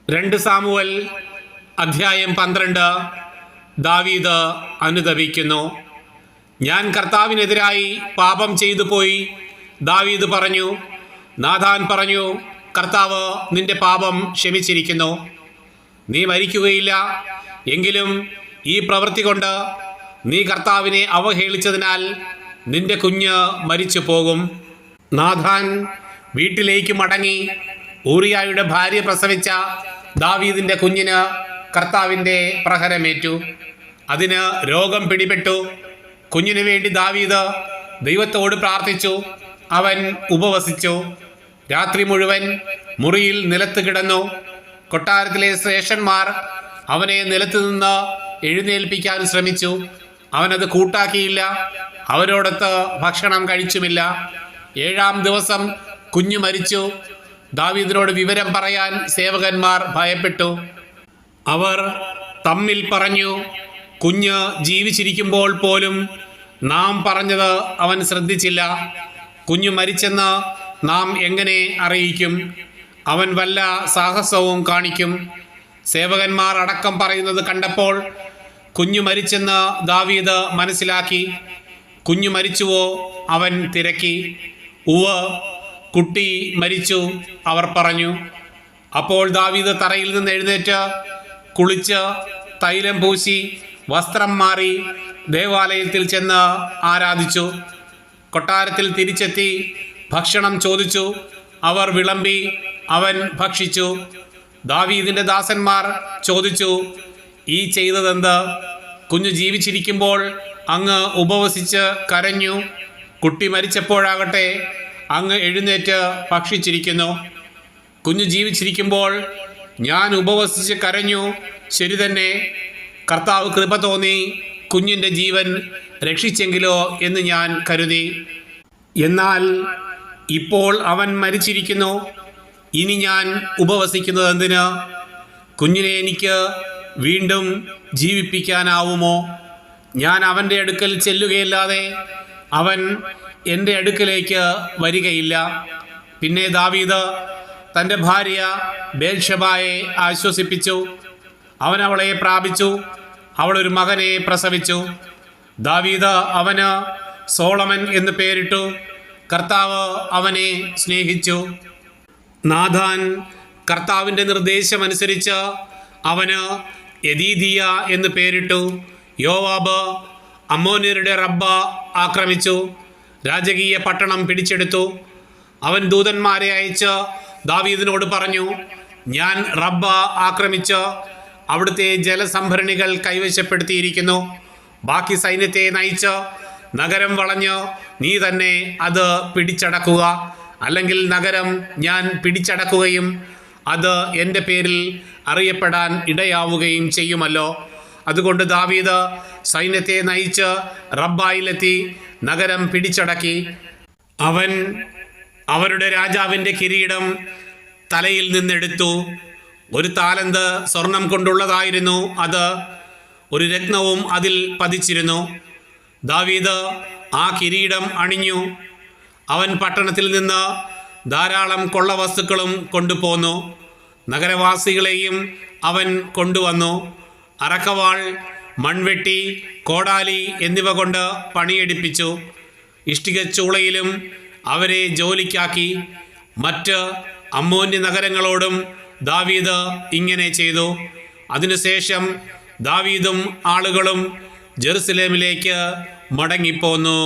2 Samuel അധ്യായം 12. ദാവീദ് അനുതപിക്കുന്നു. ഞാൻ കർത്താവിനെതിരായി പാപം ചെയ്തു പോയി. ദാവീദ് പറഞ്ഞു. നാഥാൻ പറഞ്ഞു, കർത്താവ് നിന്റെ പാപം ക്ഷമിച്ചിരിക്കുന്നു, നീ മരിക്കുകയില്ല. എങ്കിലും ഈ പ്രവൃത്തി കൊണ്ട് നീ കർത്താവിനെ അവഹേളിച്ചതിനാൽ നിന്റെ കുഞ്ഞ് മരിച്ചു പോകും. നാഥാൻ വീട്ടിലേക്ക് മടങ്ങി. ഊറിയായുടെ ഭാര്യ പ്രസവിച്ച ദാവീദിന്റെ കുഞ്ഞിന് കർത്താവിൻ്റെ പ്രഹരമേറ്റു. അതിന് രോഗം പിടിപെട്ടു. കുഞ്ഞിനു വേണ്ടി ദാവീദ് ദൈവത്തോട് പ്രാർത്ഥിച്ചു. അവൻ ഉപവസിച്ചു. രാത്രി മുഴുവൻ മുറിയിൽ നിലത്ത് കിടന്നു. കൊട്ടാരത്തിലെ ശ്രേഷ്ഠന്മാർ അവനെ നിലത്ത് നിന്ന് എഴുന്നേൽപ്പിക്കാൻ ശ്രമിച്ചു. അവനത് കൂട്ടാക്കിയില്ല. അവരോടൊത്ത് ഭക്ഷണം കഴിച്ചുമില്ല. 7-ാം ദിവസം കുഞ്ഞു മരിച്ചു. ദാവീദിനോട് വിവരം പറയാൻ സേവകന്മാർ ഭയപ്പെട്ടു. അവർ തമ്മിൽ പറഞ്ഞു, കുഞ്ഞ് ജീവിച്ചിരിക്കുമ്പോൾ പോലും നാം പറഞ്ഞത് അവൻ ശ്രദ്ധിച്ചില്ല. കുഞ്ഞു മരിച്ചെന്ന് നാം എങ്ങനെ അറിയിക്കും? അവൻ വല്ല സാഹസവും കാണിക്കും. സേവകന്മാർ അടക്കം പറയുന്നത് കണ്ടപ്പോൾ കുഞ്ഞു മരിച്ചെന്ന് ദാവീദ് മനസ്സിലാക്കി. കുഞ്ഞു മരിച്ചുവോ? അവൻ തിരക്കി. ഉവ്വ്, കുട്ടി മരിച്ചു, അവർ പറഞ്ഞു. അപ്പോൾ ദാവീദ് തറയിൽ നിന്ന് എഴുന്നേറ്റ് കുളിച്ച് തൈലം പൂശി വസ്ത്രം മാറി ദേവാലയത്തിൽ ചെന്ന് ആരാധിച്ചു. കൊട്ടാരത്തിൽ തിരിച്ചെത്തി ഭക്ഷണം ചോദിച്ചു. അവർ വിളമ്പി. അവൻ ഭക്ഷിച്ചു. ദാവീദിന്റെ ദാസന്മാർ ചോദിച്ചു, ഈ ചെയ്തതെന്ത്? കുഞ്ഞു ജീവിച്ചിരിക്കുമ്പോൾ അങ്ങ് ഉപവസിച്ച് കരഞ്ഞു. കുട്ടി മരിച്ചപ്പോഴാകട്ടെ അങ്ങ് എഴുന്നേറ്റ് ഭക്ഷിച്ചിരിക്കുന്നു. കുഞ്ഞു ജീവിച്ചിരിക്കുമ്പോൾ ഞാൻ ഉപവസിച്ച് കരഞ്ഞു. ശരി തന്നെ, കർത്താവ് കൃപ തോന്നി കുഞ്ഞിൻ്റെ ജീവൻ രക്ഷിച്ചെങ്കിലോ എന്ന് ഞാൻ കരുതി. എന്നാൽ ഇപ്പോൾ അവൻ മരിച്ചിരിക്കുന്നു. ഇനി ഞാൻ ഉപവസിക്കുന്നത് എന്തിന്? കുഞ്ഞിനെ എനിക്ക് വീണ്ടും ജീവിപ്പിക്കാനാവുമോ? ഞാൻ അവൻ്റെ അടുക്കൽ ചെല്ലുകയല്ലാതെ അവൻ എൻ്റെ അടുക്കലേക്ക് വരികയില്ല. പിന്നെ ദാവീദ് തൻ്റെ ഭാര്യ ബേത്ശബായെ ആശ്വസിപ്പിച്ചു. അവൻ അവളെ പ്രാപിച്ചു. അവളൊരു മകനെ പ്രസവിച്ചു. ദാവീദ് അവന് സോളമൻ എന്ന് പേരിട്ടു. കർത്താവ് അവനെ സ്നേഹിച്ചു. നാഥാൻ കർത്താവിൻ്റെ നിർദ്ദേശമനുസരിച്ച് അവന് യെദീദിയ എന്ന് പേരിട്ടു. യോവാബ് അമ്മോന്യരുടെ റബ്ബ ആക്രമിച്ചു. രാജകീയ പട്ടണം പിടിച്ചെടുത്തു. അവൻ ദൂതന്മാരെ അയച്ച് ദാവീദിനോട് പറഞ്ഞു, ഞാൻ റബ്ബ ആക്രമിച്ച് അവിടുത്തെ ജലസംഭരണികൾ കൈവശപ്പെടുത്തിയിരിക്കുന്നു. ബാക്കി സൈന്യത്തെ നയിച്ച് നഗരം വളഞ്ഞ് നീ തന്നെ അത് പിടിച്ചടക്കുക. അല്ലെങ്കിൽ നഗരം ഞാൻ പിടിച്ചടക്കുകയും അത് എൻ്റെ പേരിൽ അറിയപ്പെടാൻ ഇടയാവുകയും ചെയ്യുമല്ലോ. അതുകൊണ്ട് ദാവീദ് സൈന്യത്തെ നയിച്ച് റബ്ബായിലെത്തി നഗരം പിടിച്ചടക്കി. അവൻ അവരുടെ രാജാവിൻ്റെ കിരീടം തലയിൽ നിന്നെടുത്തു. 1 താലന്ത് സ്വർണം കൊണ്ടുള്ളതായിരുന്നു അത്. ഒരു രത്നവും അതിൽ പതിച്ചിരുന്നു. ദാവീദ് ആ കിരീടം അണിഞ്ഞു. അവൻ പട്ടണത്തിൽ നിന്ന് ധാരാളം കൊള്ളവസ്തുക്കളും കൊണ്ടുപോന്നു. നഗരവാസികളെയും അവൻ കൊണ്ടുവന്നു. അറക്കവാൾ, മൺവെട്ടി, കോടാലി എന്നിവ കൊണ്ട് പണിയെടുപ്പിച്ചു. ഇഷ്ടികച്ചൂളയിലും അവരെ ജോലിക്കാക്കി. മറ്റ് അമ്മോന്യ നഗരങ്ങളോടും ദാവീദ് ഇങ്ങനെ ചെയ്തു. അതിനുശേഷം ദാവീദും ആളുകളും ജെറുസലേമിലേക്ക് മടങ്ങിപ്പോന്നു.